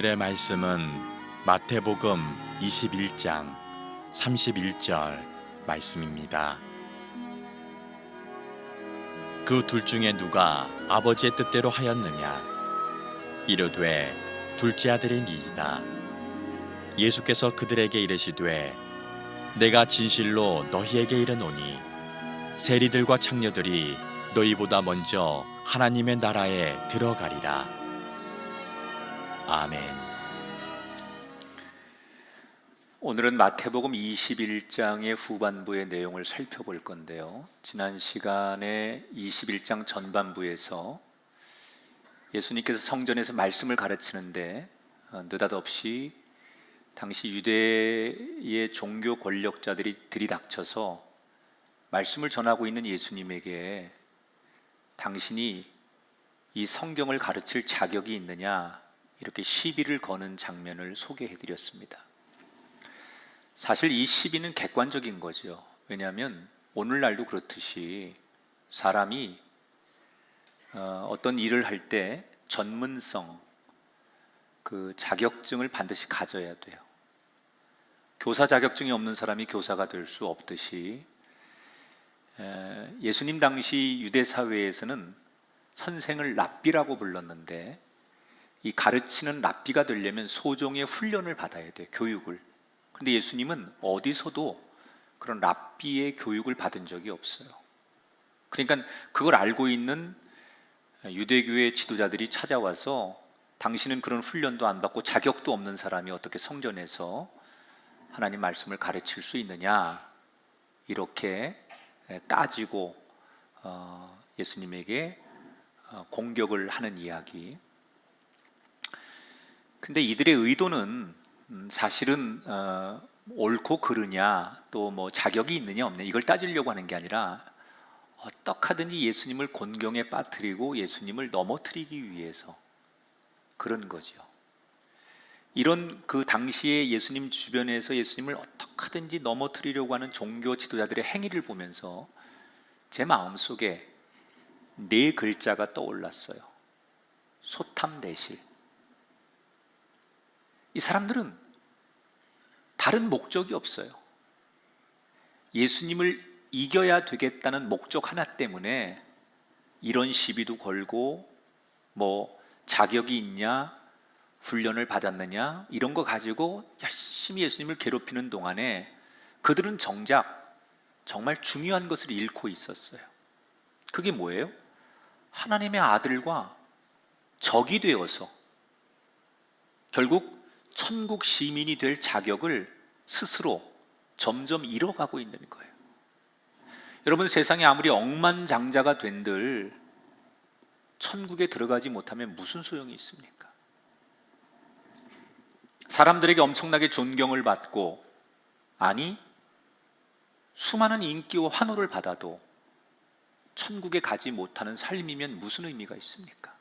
오늘의 말씀은 마태복음 21장 31절 말씀입니다. 그 둘 중에 누가 아버지의 뜻대로 하였느냐? 이르되 둘째 아들이니이다. 예수께서 그들에게 이르시되 내가 진실로 너희에게 이르노니 세리들과 창녀들이 너희보다 먼저 하나님의 나라에 들어가리라. 아멘. 오늘은 마태복음 21장의 후반부의 내용을 살펴볼 건데요. 지난 시간에 21장 전반부에서 예수님께서 성전에서 말씀을 가르치는데 느닷없이 당시 유대의 종교 권력자들이 들이닥쳐서 말씀을 전하고 있는 예수님에게 당신이 이 성경을 가르칠 자격이 있느냐 이렇게 시비를 거는 장면을 소개해 드렸습니다. 사실 이 시비는 객관적인 거죠. 왜냐하면 오늘날도 그렇듯이 사람이 어떤 일을 할 때 전문성, 그 자격증을 반드시 가져야 돼요. 교사 자격증이 없는 사람이 교사가 될 수 없듯이 예수님 당시 유대 사회에서는 선생을 랍비라고 불렀는데 이 가르치는 랍비가 되려면 소종의 훈련을 받아야 돼요. 교육을. 그런데 예수님은 어디서도 그런 랍비의 교육을 받은 적이 없어요. 그러니까 그걸 알고 있는 유대교의 지도자들이 찾아와서 당신은 그런 훈련도 안 받고 자격도 없는 사람이 어떻게 성전에서 하나님 말씀을 가르칠 수 있느냐 이렇게 따지고 예수님에게 공격을 하는 이야기. 근데 이들의 의도는 사실은 옳고 그르냐 또 뭐 자격이 있느냐 없느냐 이걸 따지려고 하는 게 아니라 어떻게 하든지 예수님을 곤경에 빠뜨리고 예수님을 넘어뜨리기 위해서 그런 거죠. 이런 그 당시에 예수님 주변에서 예수님을 어떻게 하든지 넘어뜨리려고 하는 종교 지도자들의 행위를 보면서 제 마음속에 네 글자가 떠올랐어요. 소탐대실. 이 사람들은 다른 목적이 없어요. 예수님을 이겨야 되겠다는 목적 하나 때문에 이런 시비도 걸고 뭐 자격이 있냐, 훈련을 받았느냐 이런 거 가지고 열심히 예수님을 괴롭히는 동안에 그들은 정작 정말 중요한 것을 잃고 있었어요. 그게 뭐예요? 하나님의 아들과 적이 되어서 결국 천국 시민이 될 자격을 스스로 점점 잃어가고 있는 거예요. 여러분, 세상에 아무리 억만장자가 된들 천국에 들어가지 못하면 무슨 소용이 있습니까? 사람들에게 엄청나게 존경을 받고 아니 수많은 인기와 환호를 받아도 천국에 가지 못하는 삶이면 무슨 의미가 있습니까?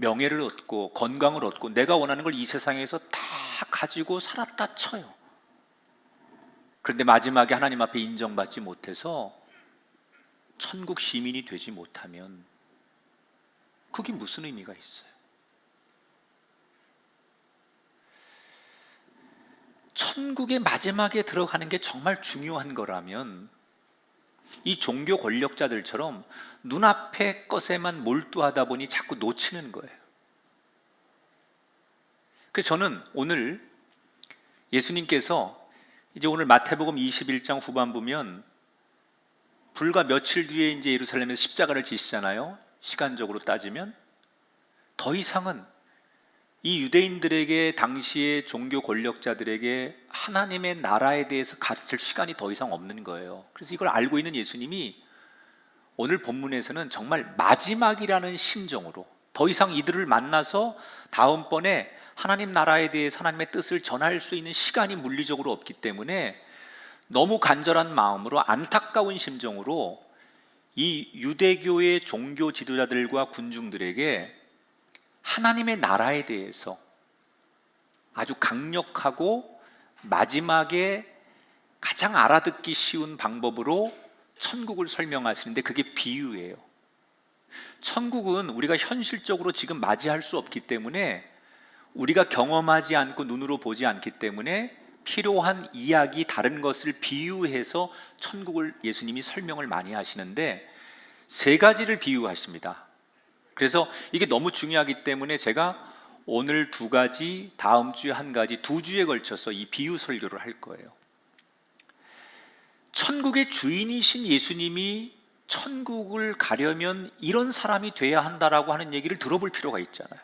명예를 얻고 건강을 얻고 내가 원하는 걸 이 세상에서 다 가지고 살았다 쳐요. 그런데 마지막에 하나님 앞에 인정받지 못해서 천국 시민이 되지 못하면 그게 무슨 의미가 있어요? 천국의 마지막에 들어가는 게 정말 중요한 거라면 이 종교 권력자들처럼 눈앞의 것에만 몰두하다 보니 자꾸 놓치는 거예요. 그래서 저는 오늘 예수님께서 이제 오늘 마태복음 21장 후반부면 불과 며칠 뒤에 이제 예루살렘에서 십자가를 지시잖아요. 시간적으로 따지면 더 이상은 이 유대인들에게 당시의 종교 권력자들에게 하나님의 나라에 대해서 가르칠 시간이 더 이상 없는 거예요. 그래서 이걸 알고 있는 예수님이 오늘 본문에서는 정말 마지막이라는 심정으로 더 이상 이들을 만나서 다음번에 하나님 나라에 대해서 하나님의 뜻을 전할 수 있는 시간이 물리적으로 없기 때문에 너무 간절한 마음으로 안타까운 심정으로 이 유대교의 종교 지도자들과 군중들에게 하나님의 나라에 대해서 아주 강력하고 마지막에 가장 알아듣기 쉬운 방법으로 천국을 설명하시는데 그게 비유예요. 천국은 우리가 현실적으로 지금 맞이할 수 없기 때문에, 우리가 경험하지 않고 눈으로 보지 않기 때문에 필요한 이야기, 다른 것을 비유해서 천국을 예수님이 설명을 많이 하시는데, 세 가지를 비유하십니다. 그래서 이게 너무 중요하기 때문에 제가 오늘 두 가지, 다음 주에 한 가지, 두 주에 걸쳐서 이 비유 설교를 할 거예요. 천국의 주인이신 예수님이 천국을 가려면 이런 사람이 돼야 한다라고 하는 얘기를 들어볼 필요가 있잖아요.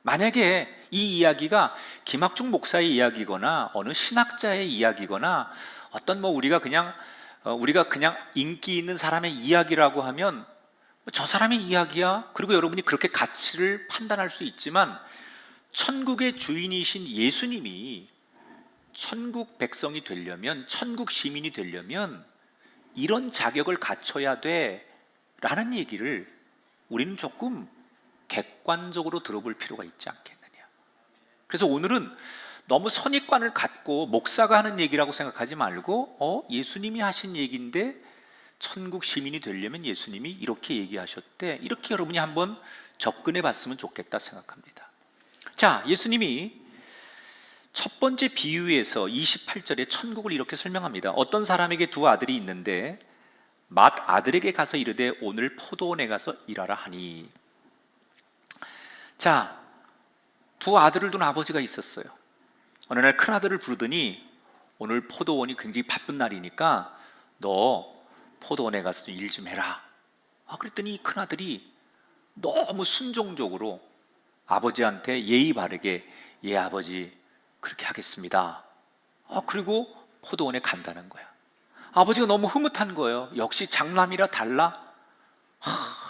만약에 이 이야기가 김학중 목사의 이야기거나 어느 신학자의 이야기거나 어떤 우리가 그냥 인기 있는 사람의 이야기라고 하면 저 사람의 이야기야. 그리고 여러분이 그렇게 가치를 판단할 수 있지만, 천국의 주인이신 예수님이 천국 백성이 되려면, 천국 시민이 되려면 이런 자격을 갖춰야 돼 라는 얘기를 우리는 조금 객관적으로 들어볼 필요가 있지 않겠느냐. 그래서 오늘은 너무 선입관을 갖고 목사가 하는 얘기라고 생각하지 말고 예수님이 하신 얘기인데 천국 시민이 되려면 예수님이 이렇게 얘기하셨대, 이렇게 여러분이 한번 접근해 봤으면 좋겠다 생각합니다. 자, 예수님이 첫 번째 비유에서 28절에 천국을 이렇게 설명합니다. 어떤 사람에게 두 아들이 있는데 맏 아들에게 가서 이르되 오늘 포도원에 가서 일하라 하니. 자, 두 아들을 둔 아버지가 있었어요. 어느 날 큰 아들을 부르더니 오늘 포도원이 굉장히 바쁜 날이니까 너 포도원에 가서 일 좀 해라. 그랬더니 큰 아들이 너무 순종적으로 아버지한테 예의 바르게 예 아버지 그렇게 하겠습니다. 그리고 포도원에 간다는 거야. 아버지가 너무 흐뭇한 거예요. 역시 장남이라 달라.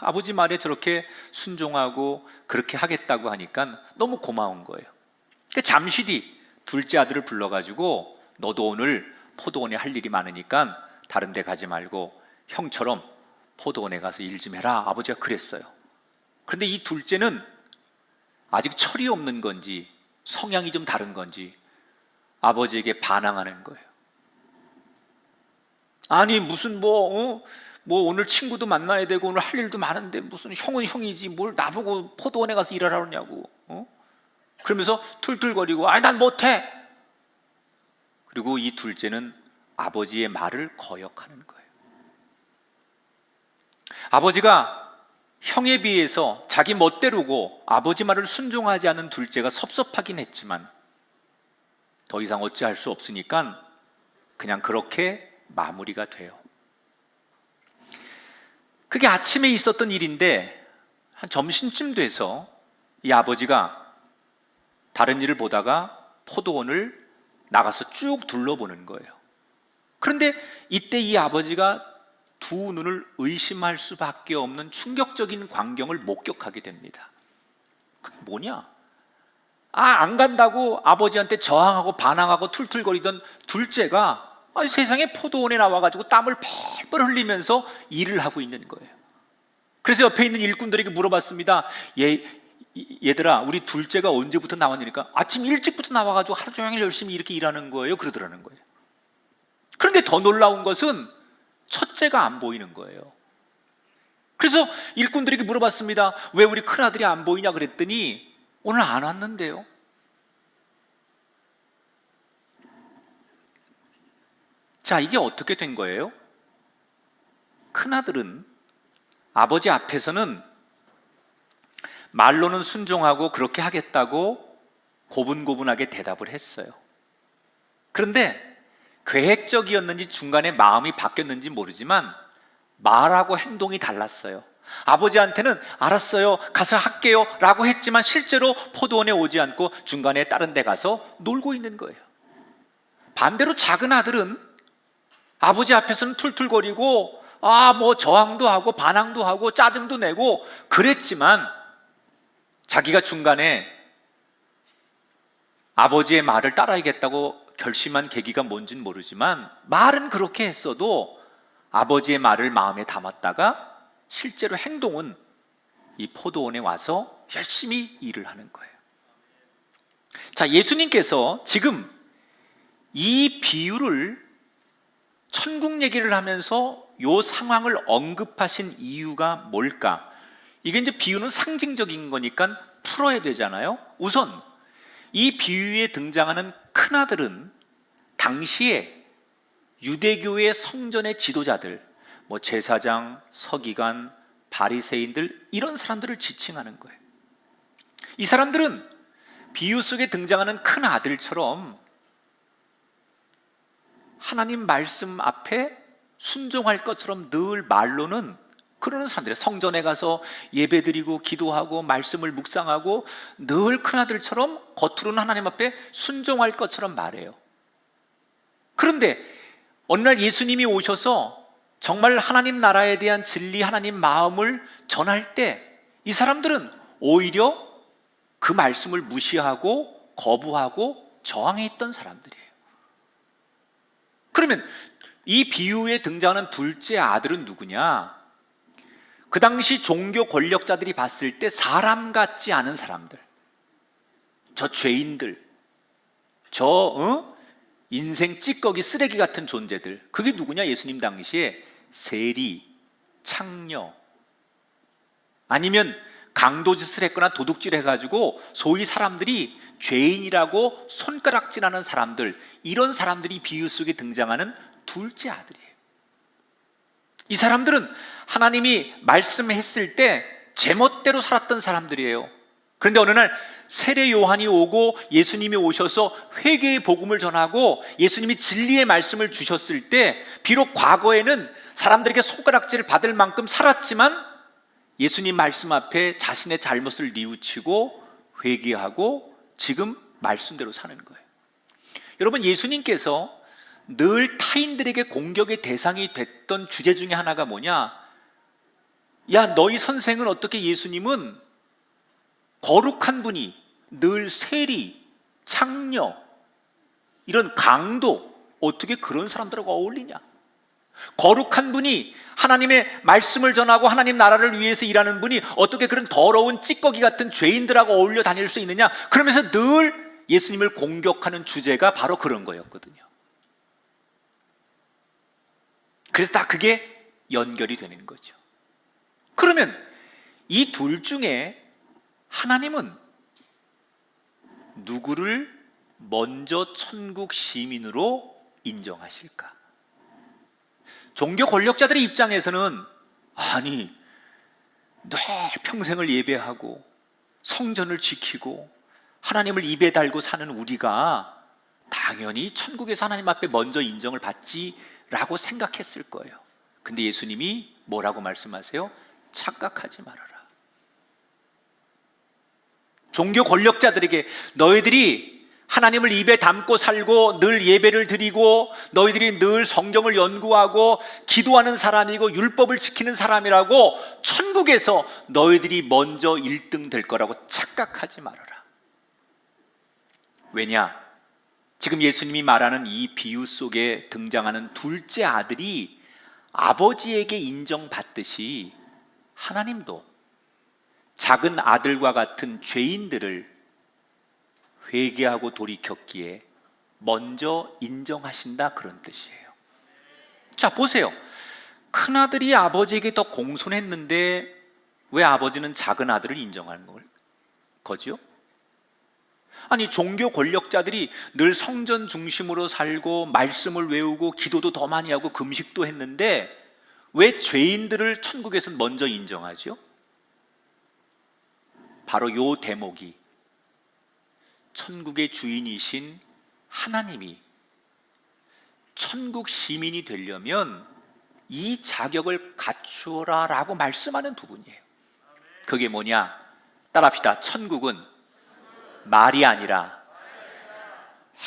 아버지 말에 저렇게 순종하고 그렇게 하겠다고 하니까 너무 고마운 거예요. 그러니까 잠시 뒤 둘째 아들을 불러가지고 너도 오늘 포도원에 할 일이 많으니까 다른 데 가지 말고 형처럼 포도원에 가서 일 좀 해라. 아버지가 그랬어요. 그런데 이 둘째는 아직 철이 없는 건지 성향이 좀 다른 건지 아버지에게 반항하는 거예요. 아니 무슨 오늘 친구도 만나야 되고 오늘 할 일도 많은데 무슨 형은 형이지 뭘 나보고 포도원에 가서 일하라 그러냐고. 그러면서 툴툴거리고 아니 난 못해. 그리고 이 둘째는 아버지의 말을 거역하는 거예요. 아버지가 형에 비해서 자기 멋대로고 아버지 말을 순종하지 않은 둘째가 섭섭하긴 했지만 더 이상 어찌할 수 없으니까 그냥 그렇게 마무리가 돼요. 그게 아침에 있었던 일인데 한 점심쯤 돼서 이 아버지가 다른 일을 보다가 포도원을 나가서 쭉 둘러보는 거예요. 그런데 이때 이 아버지가 두 눈을 의심할 수밖에 없는 충격적인 광경을 목격하게 됩니다. 그게 뭐냐? 안 간다고 아버지한테 저항하고 반항하고 툴툴거리던 둘째가 세상에 포도원에 나와가지고 땀을 펄펄 흘리면서 일을 하고 있는 거예요. 그래서 옆에 있는 일꾼들에게 물어봤습니다. 얘들아 우리 둘째가 언제부터 나왔냐니까 아침 일찍부터 나와가지고 하루 종일 열심히 이렇게 일하는 거예요. 그러더라는 거예요. 그런데 더 놀라운 것은 첫째가 안 보이는 거예요. 그래서 일꾼들에게 물어봤습니다. 왜 우리 큰아들이 안 보이냐 그랬더니 오늘 안 왔는데요. 자, 이게 어떻게 된 거예요? 큰아들은 아버지 앞에서는 말로는 순종하고 그렇게 하겠다고 고분고분하게 대답을 했어요. 그런데 계획적이었는지 중간에 마음이 바뀌었는지 모르지만 말하고 행동이 달랐어요. 아버지한테는 알았어요 가서 할게요 라고 했지만 실제로 포도원에 오지 않고 중간에 다른 데 가서 놀고 있는 거예요. 반대로 작은 아들은 아버지 앞에서는 툴툴거리고 저항도 하고 반항도 하고 짜증도 내고 그랬지만 자기가 중간에 아버지의 말을 따라야겠다고 결심한 계기가 뭔지는 모르지만 말은 그렇게 했어도 아버지의 말을 마음에 담았다가 실제로 행동은 이 포도원에 와서 열심히 일을 하는 거예요. 자, 예수님께서 지금 이 비유를 천국 얘기를 하면서 이 상황을 언급하신 이유가 뭘까? 이게 이제 비유는 상징적인 거니까 풀어야 되잖아요. 우선 이 비유에 등장하는 큰아들은 당시에 유대교의 성전의 지도자들, 뭐 제사장, 서기관, 바리새인들, 이런 사람들을 지칭하는 거예요. 이 사람들은 비유 속에 등장하는 큰 아들처럼 하나님 말씀 앞에 순종할 것처럼 늘 말로는 그러는 사람들이에요. 성전에 가서 예배드리고 기도하고 말씀을 묵상하고 늘 큰 아들처럼 겉으로는 하나님 앞에 순종할 것처럼 말해요. 그런데 어느 날 예수님이 오셔서 정말 하나님 나라에 대한 진리, 하나님 마음을 전할 때 이 사람들은 오히려 그 말씀을 무시하고 거부하고 저항했던 사람들이에요. 그러면 이 비유에 등장하는 둘째 아들은 누구냐? 그 당시 종교 권력자들이 봤을 때 사람 같지 않은 사람들, 저 죄인들, 인생 찌꺼기 쓰레기 같은 존재들, 그게 누구냐? 예수님 당시에 세리, 창녀, 아니면 강도짓을 했거나 도둑질 해가지고 소위 사람들이 죄인이라고 손가락질하는 사람들, 이런 사람들이 비유 속에 등장하는 둘째 아들이에요. 이 사람들은 하나님이 말씀했을 때 제멋대로 살았던 사람들이에요. 그런데 어느 날 세례 요한이 오고 예수님이 오셔서 회개의 복음을 전하고 예수님이 진리의 말씀을 주셨을 때 비록 과거에는 사람들에게 손가락질을 받을 만큼 살았지만 예수님 말씀 앞에 자신의 잘못을 뉘우치고 회개하고 지금 말씀대로 사는 거예요. 여러분, 예수님께서 늘 타인들에게 공격의 대상이 됐던 주제 중에 하나가 뭐냐? 야, 너희 선생은 어떻게, 예수님은 거룩한 분이 늘 세리, 창녀, 이런 강도, 어떻게 그런 사람들하고 어울리냐? 거룩한 분이 하나님의 말씀을 전하고 하나님 나라를 위해서 일하는 분이 어떻게 그런 더러운 찌꺼기 같은 죄인들하고 어울려 다닐 수 있느냐? 그러면서 늘 예수님을 공격하는 주제가 바로 그런 거였거든요. 그래서 다 그게 연결이 되는 거죠. 그러면 이 둘 중에 하나님은 누구를 먼저 천국 시민으로 인정하실까? 종교 권력자들의 입장에서는 아니, 내 평생을 예배하고 성전을 지키고 하나님을 입에 달고 사는 우리가 당연히 천국에서 하나님 앞에 먼저 인정을 받지라고 생각했을 거예요. 근데 예수님이 뭐라고 말씀하세요? 착각하지 말아라. 종교 권력자들에게 너희들이 하나님을 입에 담고 살고 늘 예배를 드리고 너희들이 늘 성경을 연구하고 기도하는 사람이고 율법을 지키는 사람이라고 천국에서 너희들이 먼저 1등 될 거라고 착각하지 말아라. 왜냐? 지금 예수님이 말하는 이 비유 속에 등장하는 둘째 아들이 아버지에게 인정받듯이 하나님도 작은 아들과 같은 죄인들을 회개하고 돌이켰기에 먼저 인정하신다, 그런 뜻이에요. 자, 보세요. 큰아들이 아버지에게 더 공손했는데 왜 아버지는 작은 아들을 인정하는 거죠? 아니, 종교 권력자들이 늘 성전 중심으로 살고 말씀을 외우고 기도도 더 많이 하고 금식도 했는데 왜 죄인들을 천국에서는 먼저 인정하죠? 바로 요 대목이 천국의 주인이신 하나님이 천국 시민이 되려면 이 자격을 갖추어라 라고 말씀하는 부분이에요. 그게 뭐냐? 따라합시다. 천국은 말이 아니라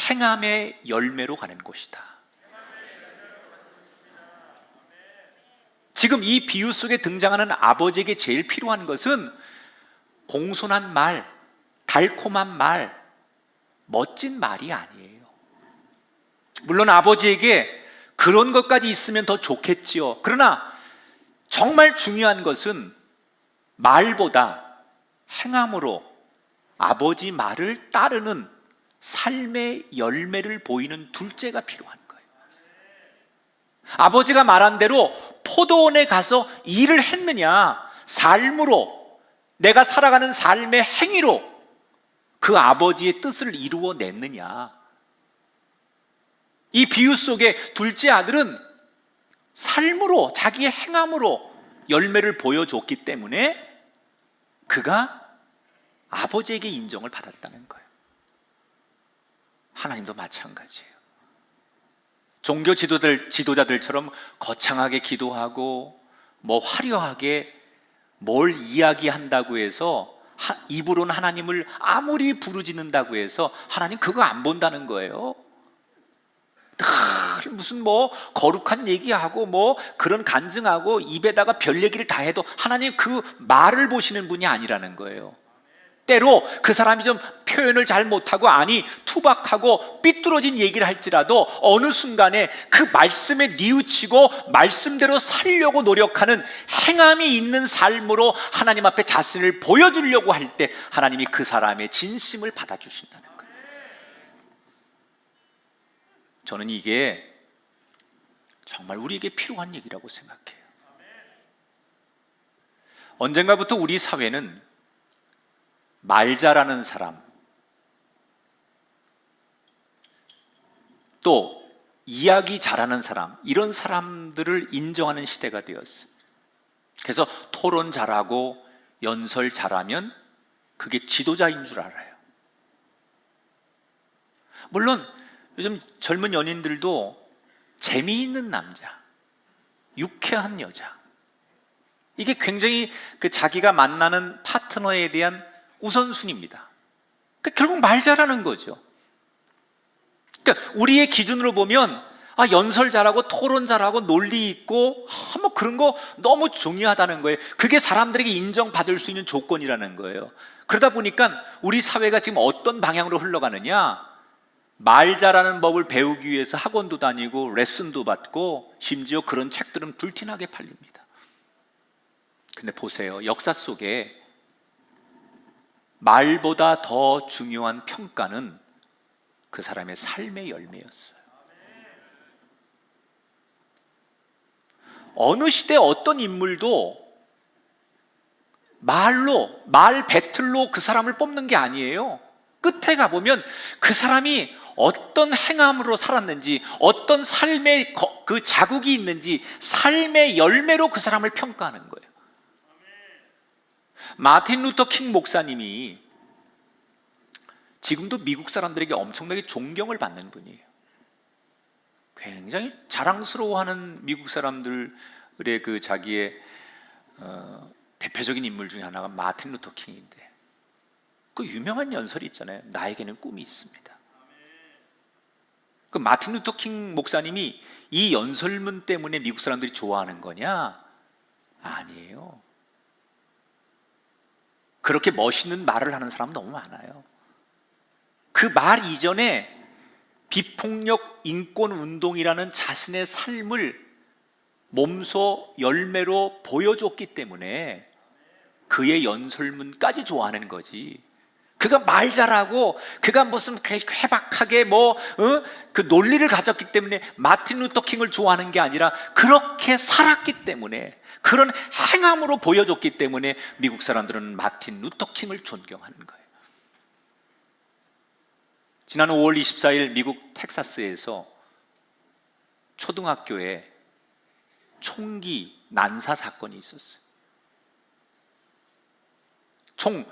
행함의 열매로 가는 곳이다. 지금 이 비유 속에 등장하는 아버지에게 제일 필요한 것은 공손한 말, 달콤한 말, 멋진 말이 아니에요. 물론 아버지에게 그런 것까지 있으면 더 좋겠지요. 그러나 정말 중요한 것은 말보다 행함으로 아버지 말을 따르는 삶의 열매를 보이는 둘째가 필요한 거예요. 아버지가 말한 대로 포도원에 가서 일을 했느냐, 삶으로 내가 살아가는 삶의 행위로 그 아버지의 뜻을 이루어냈느냐. 이 비유 속에 둘째 아들은 삶으로, 자기의 행함으로 열매를 보여줬기 때문에 그가 아버지에게 인정을 받았다는 거예요. 하나님도 마찬가지예요. 종교 지도자들처럼 거창하게 기도하고 뭐 화려하게 뭘 이야기한다고 해서 입으로는 하나님을 아무리 부르짖는다고 해서 하나님 그거 안 본다는 거예요. 늘 무슨 뭐 거룩한 얘기하고 뭐 그런 간증하고 입에다가 별 얘기를 다 해도 하나님 그 말을 보시는 분이 아니라는 거예요. 때로 그 사람이 좀 표현을 잘 못하고 아니 투박하고 삐뚤어진 얘기를 할지라도 어느 순간에 그 말씀에 뉘우치고 말씀대로 살려고 노력하는 행함이 있는 삶으로 하나님 앞에 자신을 보여주려고 할 때 하나님이 그 사람의 진심을 받아주신다는 거예요. 저는 이게 정말 우리에게 필요한 얘기라고 생각해요. 언젠가부터 우리 사회는 말 잘하는 사람, 또 이야기 잘하는 사람, 이런 사람들을 인정하는 시대가 되었어요. 그래서 토론 잘하고 연설 잘하면 그게 지도자인 줄 알아요. 물론 요즘 젊은 연인들도 재미있는 남자, 유쾌한 여자, 이게 굉장히 그 자기가 만나는 파트너에 대한 우선순위입니다. 그러니까 결국 말 잘하는 거죠. 그러니까 우리의 기준으로 보면 연설 잘하고 토론 잘하고 논리 있고 뭐 그런 거 너무 중요하다는 거예요. 그게 사람들에게 인정받을 수 있는 조건이라는 거예요. 그러다 보니까 우리 사회가 지금 어떤 방향으로 흘러가느냐, 말 잘하는 법을 배우기 위해서 학원도 다니고 레슨도 받고 심지어 그런 책들은 불티나게 팔립니다. 근데 보세요, 역사 속에 말보다 더 중요한 평가는 그 사람의 삶의 열매였어요. 어느 시대 어떤 인물도 말 배틀로 그 사람을 뽑는 게 아니에요. 끝에 가보면 그 사람이 어떤 행함으로 살았는지, 어떤 삶의 그 자국이 있는지 삶의 열매로 그 사람을 평가하는 거예요. 마틴 루터 킹 목사님이 지금도 미국 사람들에게 엄청나게 존경을 받는 분이에요. 굉장히 자랑스러워하는 미국 사람들의 그 자기의 대표적인 인물 중에 하나가 마틴 루터 킹인데, 그 유명한 연설이 있잖아요. 나에게는 꿈이 있습니다. 그 마틴 루터 킹 목사님이 이 연설문 때문에 미국 사람들이 좋아하는 거냐? 아니에요. 그렇게 멋있는 말을 하는 사람 너무 많아요. 그 말 이전에 비폭력 인권 운동이라는 자신의 삶을 몸소 열매로 보여줬기 때문에 그의 연설문까지 좋아하는 거지. 그가 말 잘하고 그가 무슨 해박하게 그 논리를 가졌기 때문에 마틴 루터 킹을 좋아하는 게 아니라 그렇게 살았기 때문에, 그런 행함으로 보여줬기 때문에 미국 사람들은 마틴 루터 킹을 존경하는 거예요. 지난 5월 24일 미국 텍사스에서 초등학교에 총기 난사 사건이 있었어요. 총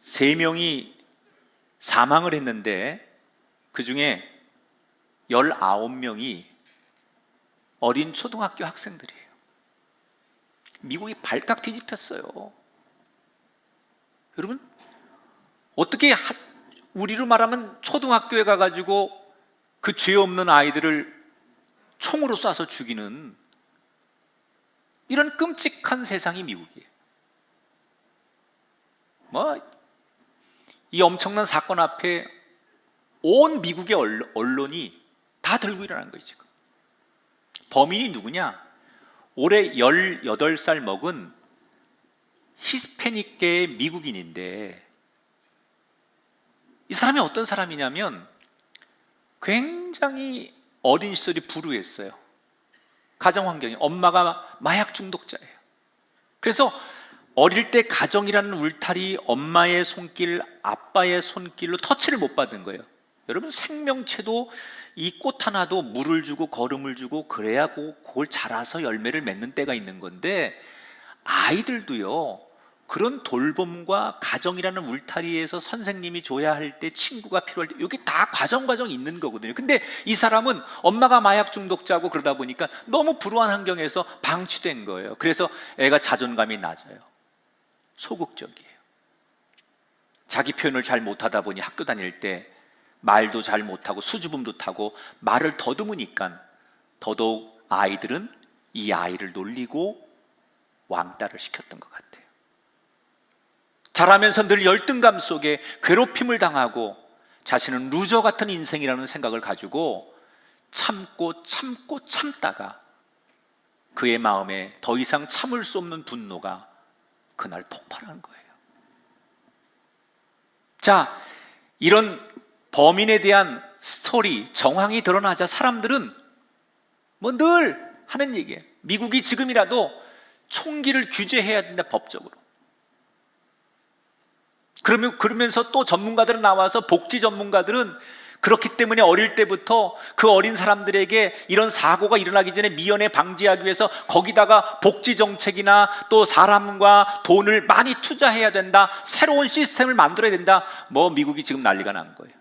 23명이 사망을 했는데 그 중에 19명이 어린 초등학교 학생들이에요. 미국이 발칵 뒤집혔어요. 여러분, 어떻게 우리로 말하면 초등학교에 가가지고 그 죄 없는 아이들을 총으로 쏴서 죽이는 이런 끔찍한 세상이 미국이에요. 이 엄청난 사건 앞에 온 미국의 언론이 다 들고 일어난 거예요. 지금 범인이 누구냐? 올해 18살 먹은 히스패닉계의 미국인인데, 이 사람이 어떤 사람이냐면 굉장히 어린 시절이 불우했어요. 가정 환경이, 엄마가 마약 중독자예요. 그래서 어릴 때 가정이라는 울타리, 엄마의 손길, 아빠의 손길로 터치를 못 받은 거예요. 여러분, 생명체도 이 꽃 하나도 물을 주고 거름을 주고 그래야 그걸 자라서 열매를 맺는 때가 있는 건데, 아이들도요, 그런 돌봄과 가정이라는 울타리에서 선생님이 줘야 할 때, 친구가 필요할 때, 이게 다 과정 있는 거거든요. 근데 이 사람은 엄마가 마약 중독자고 그러다 보니까 너무 불우한 환경에서 방치된 거예요. 그래서 애가 자존감이 낮아요. 소극적이에요. 자기 표현을 잘 못하다 보니 학교 다닐 때 말도 잘 못하고 수줍음도 타고 말을 더듬으니까 더더욱 아이들은 이 아이를 놀리고 왕따를 시켰던 것 같아요. 자라면서 늘 열등감 속에 괴롭힘을 당하고 자신은 루저 같은 인생이라는 생각을 가지고 참다가 그의 마음에 더 이상 참을 수 없는 분노가 그날 폭발한 거예요. 자, 이런 범인에 대한 스토리, 정황이 드러나자 사람들은 뭐 늘 하는 얘기예요. 미국이 지금이라도 총기를 규제해야 된다, 법적으로. 그러면서 또 전문가들은 나와서, 복지 전문가들은 그렇기 때문에 어릴 때부터 그 어린 사람들에게 이런 사고가 일어나기 전에 미연에 방지하기 위해서 거기다가 복지 정책이나 또 사람과 돈을 많이 투자해야 된다, 새로운 시스템을 만들어야 된다, 뭐 미국이 지금 난리가 난 거예요.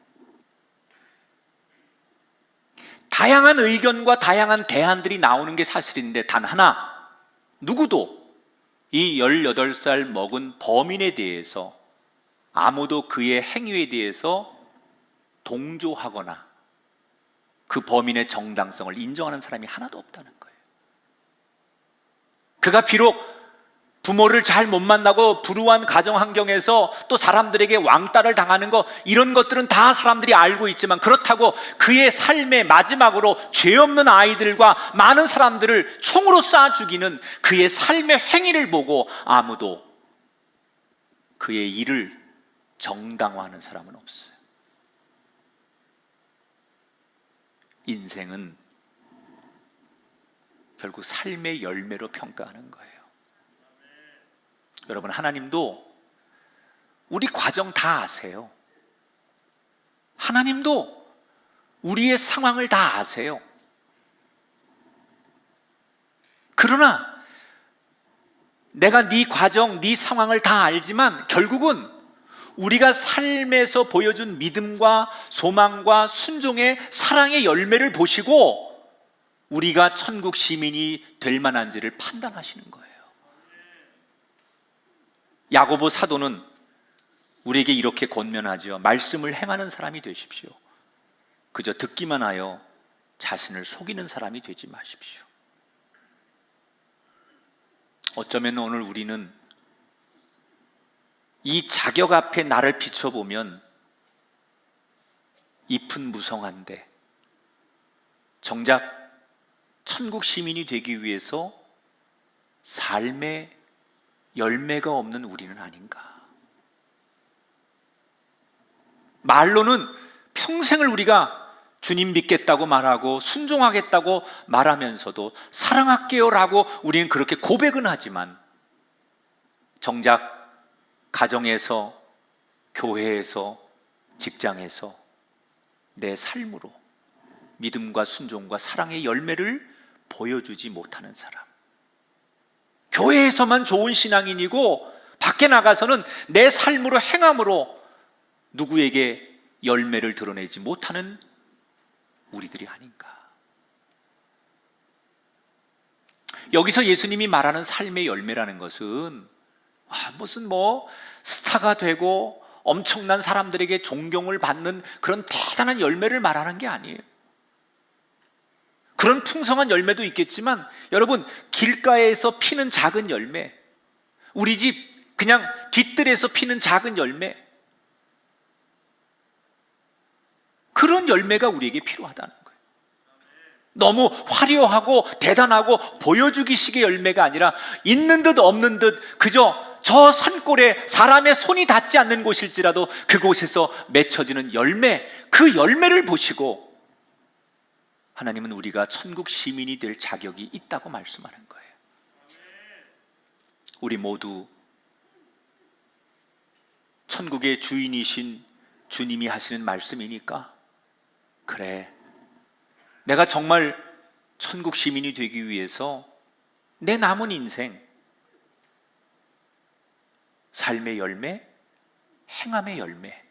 다양한 의견과 다양한 대안들이 나오는 게 사실인데, 단 하나, 누구도 이 18살 먹은 범인에 대해서 아무도 그의 행위에 대해서 동조하거나 그 범인의 정당성을 인정하는 사람이 하나도 없다는 거예요. 그가 비록 부모를 잘 못 만나고 불우한 가정 환경에서 또 사람들에게 왕따를 당하는 거, 이런 것들은 다 사람들이 알고 있지만, 그렇다고 그의 삶의 마지막으로 죄 없는 아이들과 많은 사람들을 총으로 쏴 죽이는 그의 삶의 행위를 보고 아무도 그의 일을 정당화하는 사람은 없어요. 인생은 결국 삶의 열매로 평가하는 거예요. 여러분, 하나님도 우리 과정 다 아세요. 하나님도 우리의 상황을 다 아세요. 그러나 내가 네 과정, 네 상황을 다 알지만 결국은 우리가 삶에서 보여준 믿음과 소망과 순종의 사랑의 열매를 보시고 우리가 천국 시민이 될 만한지를 판단하시는 거예요. 야고보 사도는 우리에게 이렇게 권면하죠. 말씀을 행하는 사람이 되십시오. 그저 듣기만 하여 자신을 속이는 사람이 되지 마십시오. 어쩌면 오늘 우리는 이 자격 앞에 나를 비춰보면 잎은 무성한데 정작 천국 시민이 되기 위해서 삶의 열매가 없는 우리는 아닌가. 말로는 평생을 우리가 주님 믿겠다고 말하고 순종하겠다고 말하면서도 사랑할게요라고 우리는 그렇게 고백은 하지만 정작 가정에서, 교회에서, 직장에서 내 삶으로 믿음과 순종과 사랑의 열매를 보여주지 못하는 사람, 교회에서만 좋은 신앙인이고 밖에 나가서는 내 삶으로, 행함으로 누구에게 열매를 드러내지 못하는 우리들이 아닌가. 여기서 예수님이 말하는 삶의 열매라는 것은 무슨 스타가 되고 엄청난 사람들에게 존경을 받는 그런 대단한 열매를 말하는 게 아니에요. 그런 풍성한 열매도 있겠지만 여러분, 길가에서 피는 작은 열매, 우리 집 그냥 뒷뜰에서 피는 작은 열매, 그런 열매가 우리에게 필요하다는 거예요. 너무 화려하고 대단하고 보여주기식의 열매가 아니라 있는 듯 없는 듯 그저 저 산골에 사람의 손이 닿지 않는 곳일지라도 그곳에서 맺혀지는 열매, 그 열매를 보시고 하나님은 우리가 천국 시민이 될 자격이 있다고 말씀하는 거예요. 우리 모두 천국의 주인이신 주님이 하시는 말씀이니까, 그래, 내가 정말 천국 시민이 되기 위해서 내 남은 인생 삶의 열매, 행함의 열매,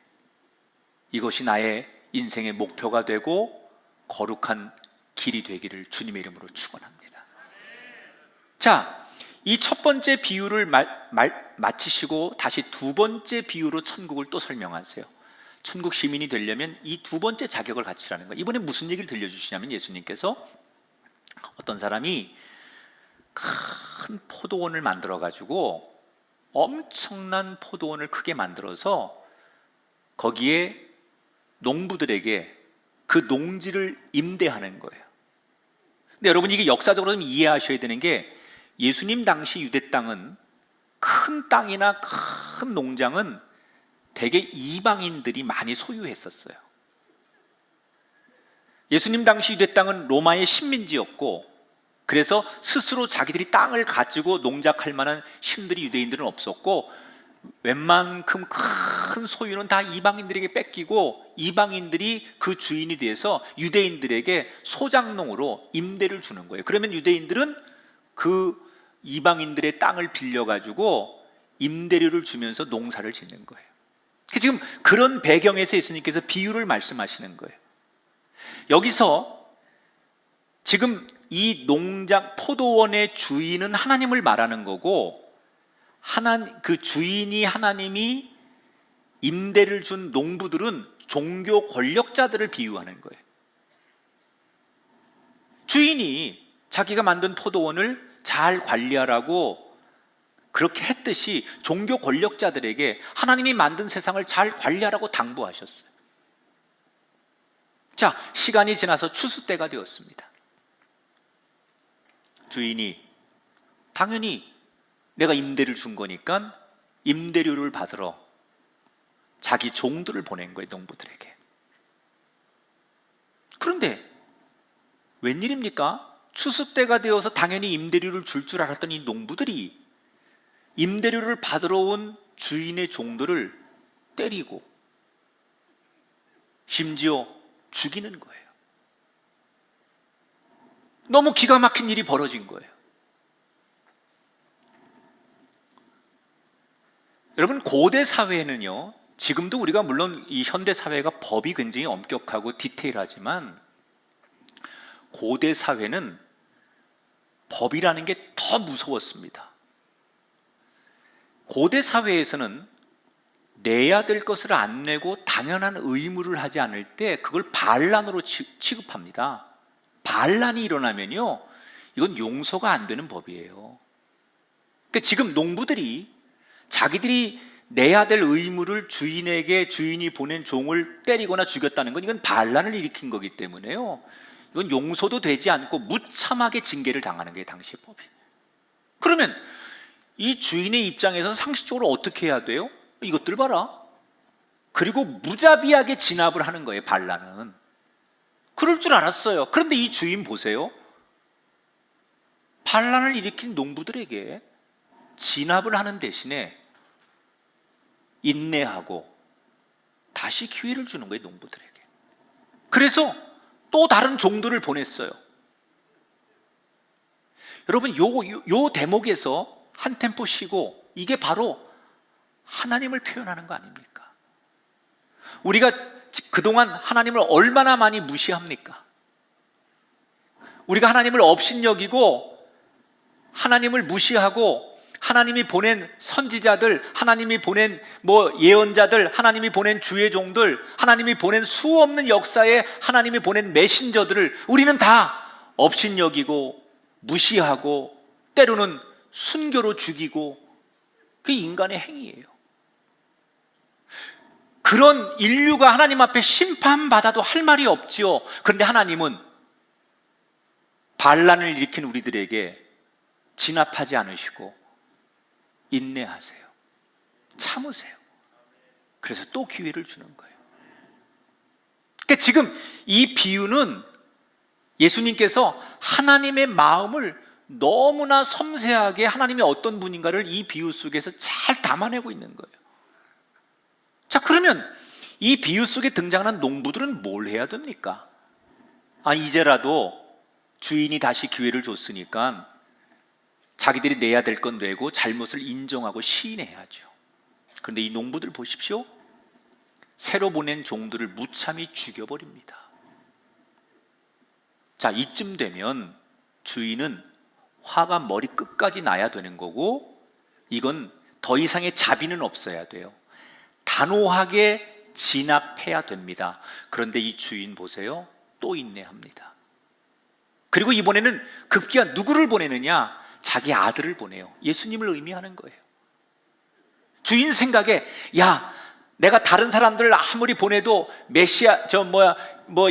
이것이 나의 인생의 목표가 되고 거룩한 길이 되기를 주님의 이름으로 축원합니다. 자, 이 첫 번째 비유를 마치시고 다시 두 번째 비유로 천국을 또 설명하세요. 천국 시민이 되려면 이 두 번째 자격을 갖추라는 거예요. 이번에 무슨 얘기를 들려주시냐면, 예수님께서 어떤 사람이 큰 포도원을 만들어 가지고 엄청난 포도원을 크게 만들어서 거기에 농부들에게 그 농지를 임대하는 거예요. 근데 여러분, 이게 역사적으로 좀 이해하셔야 되는 게, 예수님 당시 유대 땅은, 큰 땅이나 큰 농장은 대개 이방인들이 많이 소유했었어요. 예수님 당시 유대 땅은 로마의 식민지였고, 그래서 스스로 자기들이 땅을 가지고 농작할 만한 힘들이 유대인들은 없었고, 웬만큼 큰 소유는 다 이방인들에게 뺏기고, 이방인들이 그 주인이 돼서 유대인들에게 소작농으로 임대를 주는 거예요. 그러면 유대인들은 그 이방인들의 땅을 빌려가지고 임대료를 주면서 농사를 짓는 거예요. 지금 그런 배경에서 예수님께서 비유를 말씀하시는 거예요. 여기서 지금 이 농장 포도원의 주인은 하나님을 말하는 거고, 그 주인이 하나님이 임대를 준 농부들은 종교 권력자들을 비유하는 거예요. 주인이 자기가 만든 포도원을 잘 관리하라고 그렇게 했듯이 종교 권력자들에게 하나님이 만든 세상을 잘 관리하라고 당부하셨어요. 자, 시간이 지나서 추수 때가 되었습니다. 주인이 당연히 내가 임대를 준 거니까 임대료를 받으러 자기 종들을 보낸 거예요, 농부들에게. 그런데 웬일입니까? 추수 때가 되어서 당연히 임대료를 줄 줄 알았던 이 농부들이 임대료를 받으러 온 주인의 종들을 때리고 심지어 죽이는 거예요. 너무 기가 막힌 일이 벌어진 거예요. 여러분, 고대 사회는요, 지금도 우리가 물론 이 현대 사회가 법이 굉장히 엄격하고 디테일하지만, 고대 사회는 법이라는 게 더 무서웠습니다. 고대 사회에서는 내야 될 것을 안 내고 당연한 의무를 하지 않을 때 그걸 반란으로 취급합니다. 반란이 일어나면요, 이건 용서가 안 되는 법이에요. 그러니까 지금 농부들이 자기들이 내야 될 의무를 주인에게, 주인이 보낸 종을 때리거나 죽였다는 건 이건 반란을 일으킨 거기 때문에요, 이건 용서도 되지 않고 무참하게 징계를 당하는 게 당시의 법이. 그러면 이 주인의 입장에서 상식적으로 어떻게 해야 돼요? 이것들 봐라. 그리고 무자비하게 진압을 하는 거예요, 반란은. 그럴 줄 알았어요. 그런데 이 주인 보세요. 반란을 일으킨 농부들에게 진압을 하는 대신에 인내하고 다시 기회를 주는 거예요, 농부들에게. 그래서 또 다른 종들을 보냈어요. 여러분, 요 대목에서 한 템포 쉬고, 이게 바로 하나님을 표현하는 거 아닙니까? 우리가 그동안 하나님을 얼마나 많이 무시합니까? 우리가 하나님을 업신여기고 하나님을 무시하고, 하나님이 보낸 선지자들, 하나님이 보낸 예언자들, 하나님이 보낸 주의 종들, 하나님이 보낸 수없는 역사에 하나님이 보낸 메신저들을 우리는 다 업신여기고 무시하고 때로는 순교로 죽이고, 그게 인간의 행위예요. 그런 인류가 하나님 앞에 심판받아도 할 말이 없지요. 그런데 하나님은 반란을 일으킨 우리들에게 진압하지 않으시고 인내하세요. 참으세요. 그래서 또 기회를 주는 거예요. 그러니까 지금 이 비유는 예수님께서 하나님의 마음을 너무나 섬세하게, 하나님이 어떤 분인가를 이 비유 속에서 잘 담아내고 있는 거예요. 자, 그러면 이 비유 속에 등장하는 농부들은 뭘 해야 됩니까? 이제라도 주인이 다시 기회를 줬으니까 자기들이 내야 될 건 내고 잘못을 인정하고 시인해야죠. 그런데 이 농부들 보십시오. 새로 보낸 종들을 무참히 죽여버립니다. 자, 이쯤 되면 주인은 화가 머리 끝까지 나야 되는 거고, 이건 더 이상의 자비는 없어야 돼요. 단호하게 진압해야 됩니다. 그런데 이 주인 보세요. 또 인내합니다. 그리고 이번에는 급기야 누구를 보내느냐? 자기 아들을 보내요. 예수님을 의미하는 거예요. 주인 생각에, 야, 내가 다른 사람들을 아무리 보내도 메시아,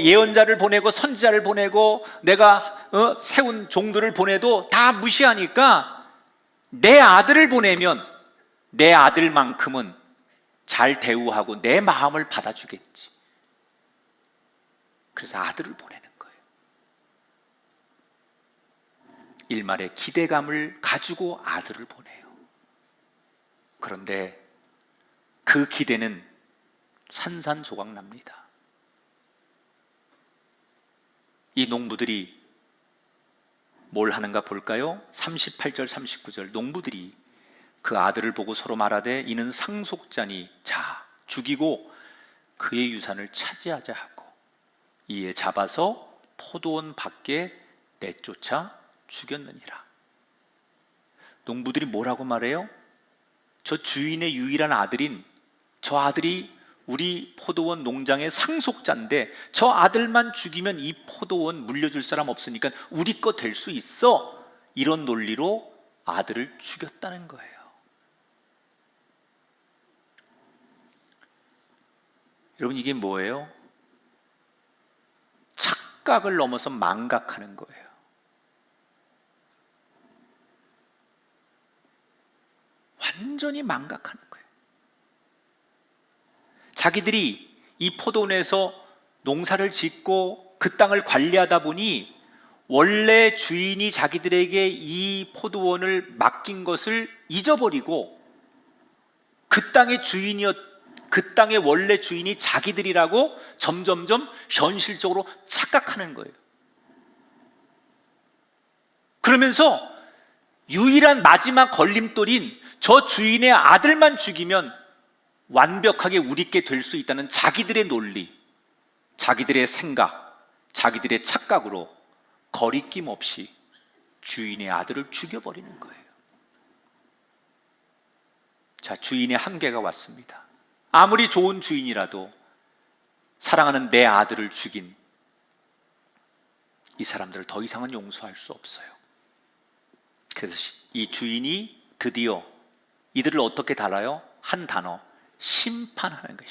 예언자를 보내고 선지자를 보내고 내가 세운 종들을 보내도 다 무시하니까 내 아들을 보내면 내 아들만큼은 잘 대우하고 내 마음을 받아주겠지. 그래서 아들을 보내는 거예요. 일말의 기대감을 가지고 아들을 보내요. 그런데 그 기대는 산산조각 납니다. 이 농부들이 뭘 하는가 볼까요? 38절 39절 농부들이 그 아들을 보고 서로 말하되 이는 상속자니 자 죽이고 그의 유산을 차지하자 하고 이에 잡아서 포도원 밖에 내쫓아 죽였느니라. 농부들이 뭐라고 말해요? 저 주인의 유일한 아들인 저 아들이 우리 포도원 농장의 상속자인데 저 아들만 죽이면 이 포도원 물려줄 사람 없으니까 우리 거 될 수 있어. 이런 논리로 아들을 죽였다는 거예요. 여러분, 이게 뭐예요? 착각을 넘어서 망각하는 거예요. 완전히 망각하는 거예요. 자기들이 이 포도원에서 농사를 짓고 그 땅을 관리하다 보니 원래 주인이 자기들에게 이 포도원을 맡긴 것을 잊어버리고 그 땅의 원래 주인이 자기들이라고 점점점 현실적으로 착각하는 거예요. 그러면서 유일한 마지막 걸림돌인 저 주인의 아들만 죽이면 완벽하게 우리께 될 수 있다는 자기들의 논리, 자기들의 생각, 자기들의 착각으로 거리낌 없이 주인의 아들을 죽여버리는 거예요. 자, 주인의 한계가 왔습니다. 아무리 좋은 주인이라도 사랑하는 내 아들을 죽인 이 사람들을 더 이상은 용서할 수 없어요. 그래서 이 주인이 드디어 이들을 어떻게 달아요? 한 단어, 심판하는 거예요.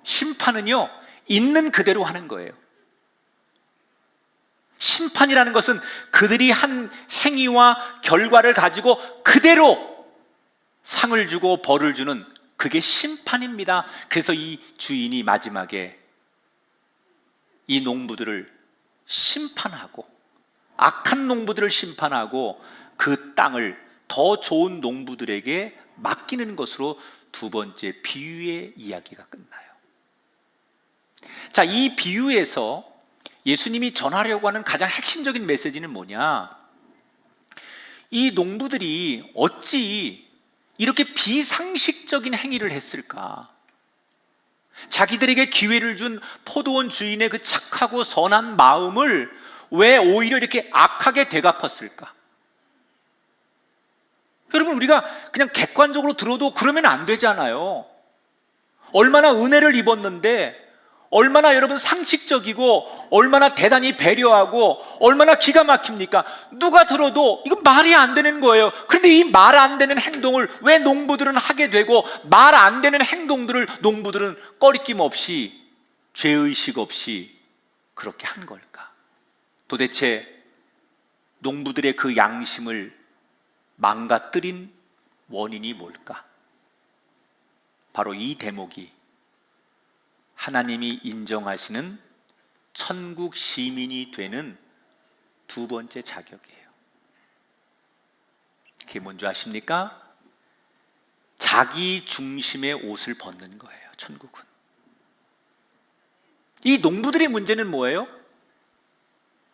심판은요, 있는 그대로 하는 거예요. 심판이라는 것은 그들이 한 행위와 결과를 가지고 그대로 상을 주고 벌을 주는, 그게 심판입니다. 그래서 이 주인이 마지막에 이 농부들을 심판하고, 악한 농부들을 심판하고 그 땅을 더 좋은 농부들에게 맡기는 것으로 두 번째 비유의 이야기가 끝나요. 자, 이 비유에서 예수님이 전하려고 하는 가장 핵심적인 메시지는 뭐냐? 이 농부들이 어찌 이렇게 비상식적인 행위를 했을까? 자기들에게 기회를 준 포도원 주인의 그 착하고 선한 마음을 왜 오히려 이렇게 악하게 되갚았을까? 여러분, 우리가 그냥 객관적으로 들어도 그러면 안 되잖아요. 얼마나 은혜를 입었는데, 얼마나 여러분 상식적이고 얼마나 대단히 배려하고 얼마나 기가 막힙니까? 누가 들어도 이건 말이 안 되는 거예요. 그런데 이 말 안 되는 행동을 왜 농부들은 하게 되고, 말 안 되는 행동들을 농부들은 꺼리낌 없이, 죄의식 없이 그렇게 한 걸까? 도대체 농부들의 그 양심을 망가뜨린 원인이 뭘까? 바로 이 대목이 하나님이 인정하시는 천국 시민이 되는 두 번째 자격이에요. 그게 뭔지 아십니까? 자기 중심의 옷을 벗는 거예요. 천국은. 이 농부들의 문제는 뭐예요?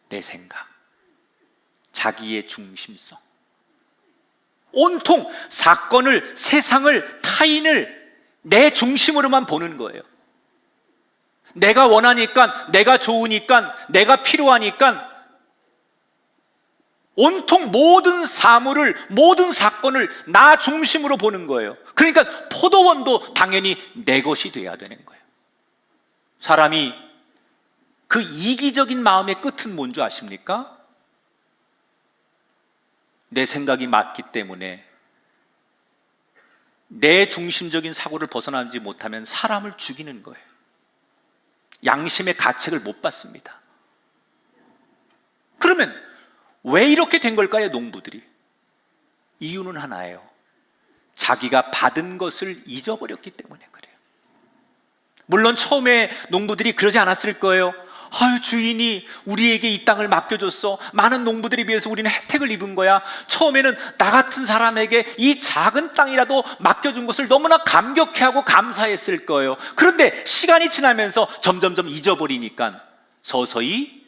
내 생각, 자기의 중심성. 온통 사건을, 세상을, 타인을 내 중심으로만 보는 거예요. 내가 원하니까, 내가 좋으니까, 내가 필요하니까 온통 모든 사물을, 모든 사건을 나 중심으로 보는 거예요. 그러니까 포도원도 당연히 내 것이 돼야 되는 거예요. 사람이 그 이기적인 마음의 끝은 뭔 줄 아십니까? 내 생각이 맞기 때문에 내 중심적인 사고를 벗어나지 못하면 사람을 죽이는 거예요. 양심의 가책을 못 받습니다. 그러면 왜 이렇게 된 걸까요, 농부들이? 이유는 하나예요. 자기가 받은 것을 잊어버렸기 때문에 그래요. 물론 처음에 농부들이 그러지 않았을 거예요. 아유, 주인이 우리에게 이 땅을 맡겨줬어. 많은 농부들에 비해서 우리는 혜택을 입은 거야. 처음에는 나 같은 사람에게 이 작은 땅이라도 맡겨준 것을 너무나 감격해하고 감사했을 거예요. 그런데 시간이 지나면서 점점점 잊어버리니까 서서히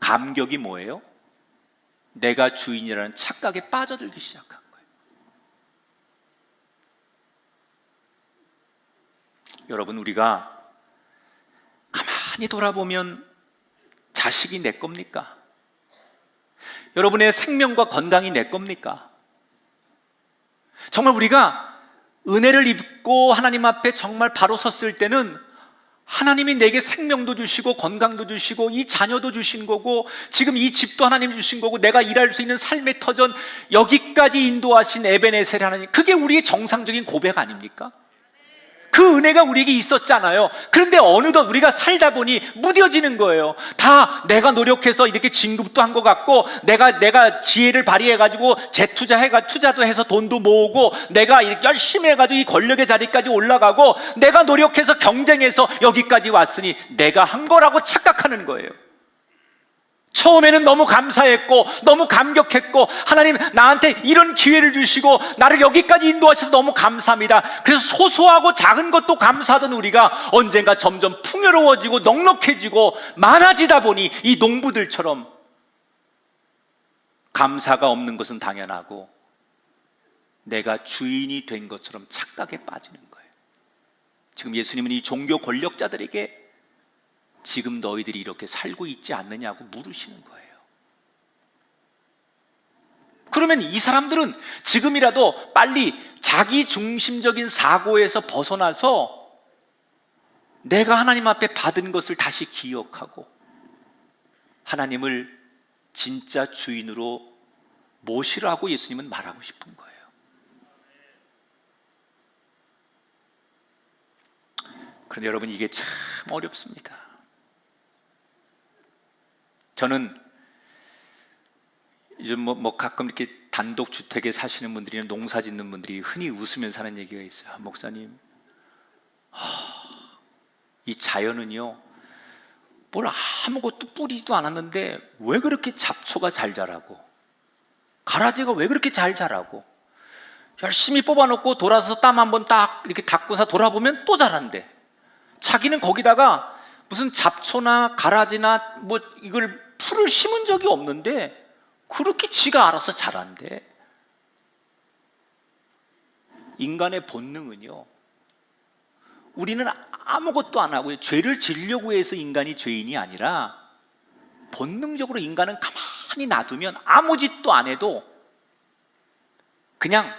감격이 뭐예요? 내가 주인이라는 착각에 빠져들기 시작한 거예요. 여러분, 우리가 가만히 돌아보면 자식이 내 겁니까? 여러분의 생명과 건강이 내 겁니까? 정말 우리가 은혜를 입고 하나님 앞에 정말 바로 섰을 때는 하나님이 내게 생명도 주시고 건강도 주시고 이 자녀도 주신 거고 지금 이 집도 하나님 주신 거고 내가 일할 수 있는 삶의 터전 여기까지 인도하신 에베네셀 하나님, 그게 우리의 정상적인 고백 아닙니까? 그 은혜가 우리에게 있었잖아요. 그런데 어느덧 우리가 살다 보니 무뎌지는 거예요. 다 내가 노력해서 이렇게 진급도 한 것 같고 내가 지혜를 발휘해가지고 투자도 해서 돈도 모으고 내가 이렇게 열심히 해가지고 이 권력의 자리까지 올라가고 내가 노력해서 경쟁해서 여기까지 왔으니 내가 한 거라고 착각하는 거예요. 처음에는 너무 감사했고 너무 감격했고 하나님 나한테 이런 기회를 주시고 나를 여기까지 인도하셔서 너무 감사합니다. 그래서 소소하고 작은 것도 감사하던 우리가 언젠가 점점 풍요로워지고 넉넉해지고 많아지다 보니 이 농부들처럼 감사가 없는 것은 당연하고 내가 주인이 된 것처럼 착각에 빠지는 거예요. 지금 예수님은 이 종교 권력자들에게 지금 너희들이 이렇게 살고 있지 않느냐고 물으시는 거예요. 그러면 이 사람들은 지금이라도 빨리 자기 중심적인 사고에서 벗어나서 내가 하나님 앞에 받은 것을 다시 기억하고 하나님을 진짜 주인으로 모시라고 예수님은 말하고 싶은 거예요. 그런데 여러분, 이게 참 어렵습니다. 저는 요즘 가끔 이렇게 단독 주택에 사시는 분들이나 농사 짓는 분들이 흔히 웃으면서 하는 얘기가 있어요. 목사님, 이 자연은요, 뭘 아무것도 뿌리지도 않았는데 왜 그렇게 잡초가 잘 자라고 가라지가 왜 그렇게 잘 자라고 열심히 뽑아놓고 돌아서 땀 한번 딱 이렇게 닦고서 돌아보면 또 자란대. 자기는 거기다가 무슨 잡초나 가라지나 뭐 이걸 풀을 심은 적이 없는데 그렇게 지가 알아서 자란대. 인간의 본능은요, 우리는 아무것도 안 하고요, 죄를 지으려고 해서 인간이 죄인이 아니라 본능적으로 인간은 가만히 놔두면 아무 짓도 안 해도 그냥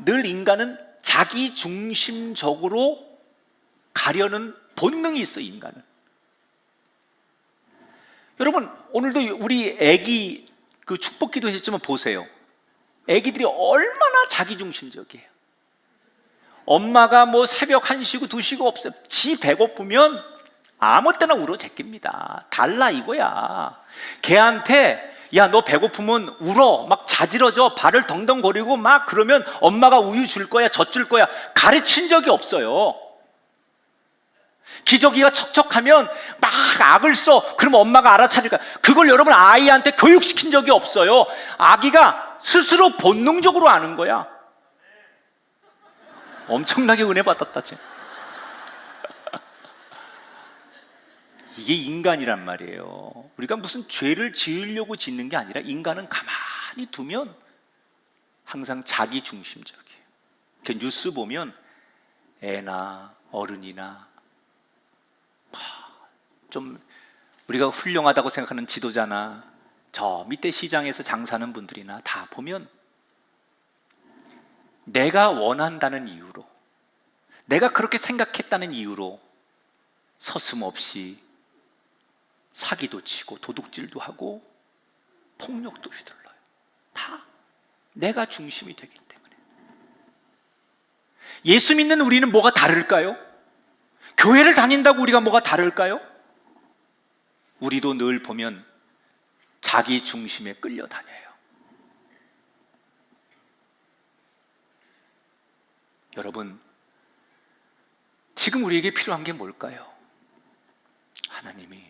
늘 인간은 자기 중심적으로 가려는 본능이 있어, 인간은. 여러분, 오늘도 우리 애기 그 축복기도 했지만 보세요. 애기들이 얼마나 자기중심적이에요. 엄마가 뭐 새벽 1시고 2시고 없어요. 지 배고프면 아무 때나 울어 제낍니다. 달라 이거야. 걔한테 야, 너 배고프면 울어, 막 자지러져, 발을 덩덩거리고 막 그러면 엄마가 우유 줄 거야, 젖 줄 거야, 가르친 적이 없어요. 기저귀가 척척하면 막 악을 써. 그러면 엄마가 알아차릴 거야. 그걸 여러분 아이한테 교육시킨 적이 없어요. 아기가 스스로 본능적으로 아는 거야. 엄청나게 은혜 받았다. 이게 인간이란 말이에요. 우리가 무슨 죄를 지으려고 짓는 게 아니라 인간은 가만히 두면 항상 자기 중심적이에요. 그 뉴스 보면 애나 어른이나 좀 우리가 훌륭하다고 생각하는 지도자나 저 밑에 시장에서 장사하는 분들이나 다 보면 내가 원한다는 이유로, 내가 그렇게 생각했다는 이유로 서슴없이 사기도 치고 도둑질도 하고 폭력도 휘둘러요. 다 내가 중심이 되기 때문에. 예수 믿는 우리는 뭐가 다를까요? 교회를 다닌다고 우리가 뭐가 다를까요? 우리도 늘 보면 자기 중심에 끌려다녀요. 여러분, 지금 우리에게 필요한 게 뭘까요? 하나님이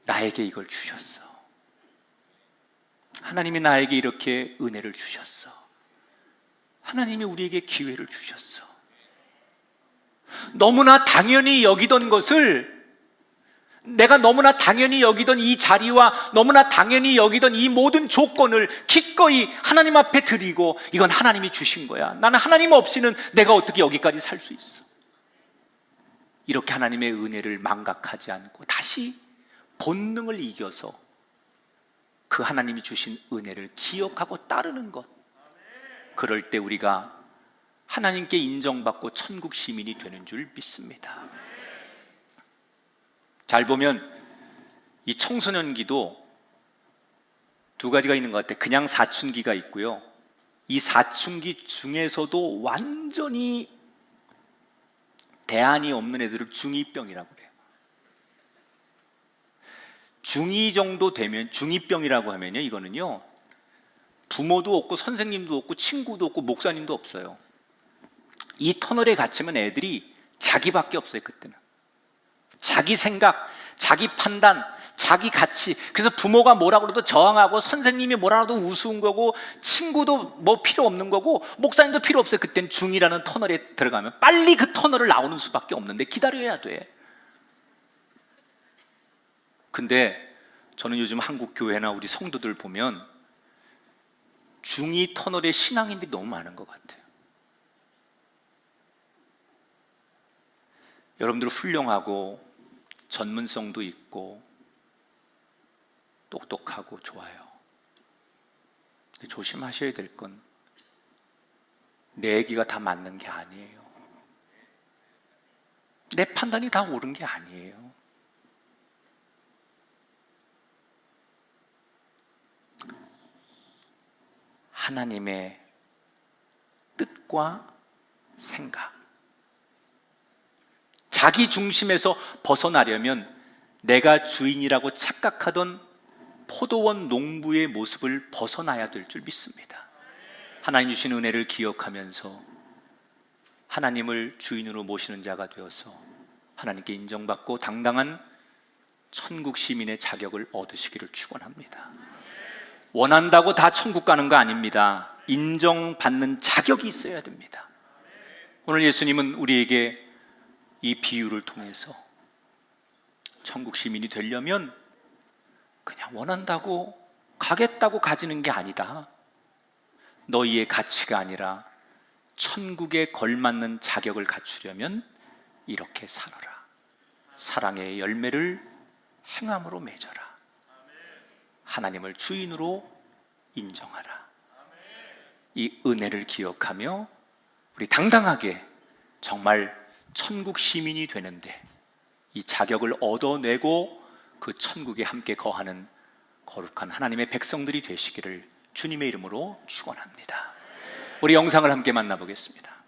나에게 이걸 주셨어. 하나님이 나에게 이렇게 은혜를 주셨어. 하나님이 우리에게 기회를 주셨어. 너무나 당연히 여기던 것을, 내가 너무나 당연히 여기던 이 자리와 너무나 당연히 여기던 이 모든 조건을 기꺼이 하나님 앞에 드리고, 이건 하나님이 주신 거야. 나는 하나님 없이는 내가 어떻게 여기까지 살 수 있어. 이렇게 하나님의 은혜를 망각하지 않고 다시 본능을 이겨서 그 하나님이 주신 은혜를 기억하고 따르는 것, 그럴 때 우리가 하나님께 인정받고 천국 시민이 되는 줄 믿습니다. 잘 보면 이 청소년기도 두 가지가 있는 것 같아요. 그냥 사춘기가 있고요, 이 사춘기 중에서도 완전히 대안이 없는 애들을 중2병이라고 그래요. 중2 정도 되면, 중2병이라고 하면요, 이거는요, 부모도 없고 선생님도 없고 친구도 없고 목사님도 없어요. 이 터널에 갇히면 애들이 자기밖에 없어요. 그때는 자기 생각, 자기 판단, 자기 가치. 그래서 부모가 뭐라 그래도 저항하고, 선생님이 뭐라 해도 우스운 거고, 친구도 뭐 필요 없는 거고, 목사님도 필요 없어요. 그때는 중이라는 터널에 들어가면 빨리 그 터널을 나오는 수밖에 없는데 기다려야 돼. 근데 저는 요즘 한국 교회나 우리 성도들 보면 중2 터널에 신앙인들이 너무 많은 것 같아요. 여러분들 훌륭하고 전문성도 있고 똑똑하고 좋아요. 조심하셔야 될 건 내 얘기가 다 맞는 게 아니에요. 내 판단이 다 옳은 게 아니에요. 하나님의 뜻과 생각, 자기 중심에서 벗어나려면 내가 주인이라고 착각하던 포도원 농부의 모습을 벗어나야 될 줄 믿습니다. 하나님 주신 은혜를 기억하면서 하나님을 주인으로 모시는 자가 되어서 하나님께 인정받고 당당한 천국 시민의 자격을 얻으시기를 축원합니다. 원한다고 다 천국 가는 거 아닙니다. 인정받는 자격이 있어야 됩니다. 오늘 예수님은 우리에게 이 비유를 통해서 천국 시민이 되려면 그냥 원한다고 가겠다고 가지는 게 아니다. 너희의 가치가 아니라 천국에 걸맞는 자격을 갖추려면 이렇게 살아라. 사랑의 열매를 행함으로 맺어라. 하나님을 주인으로 인정하라. 이 은혜를 기억하며 우리 당당하게 정말 천국 시민이 되는데 이 자격을 얻어내고 그 천국에 함께 거하는 거룩한 하나님의 백성들이 되시기를 주님의 이름으로 축원합니다. 우리 영상을 함께 만나보겠습니다.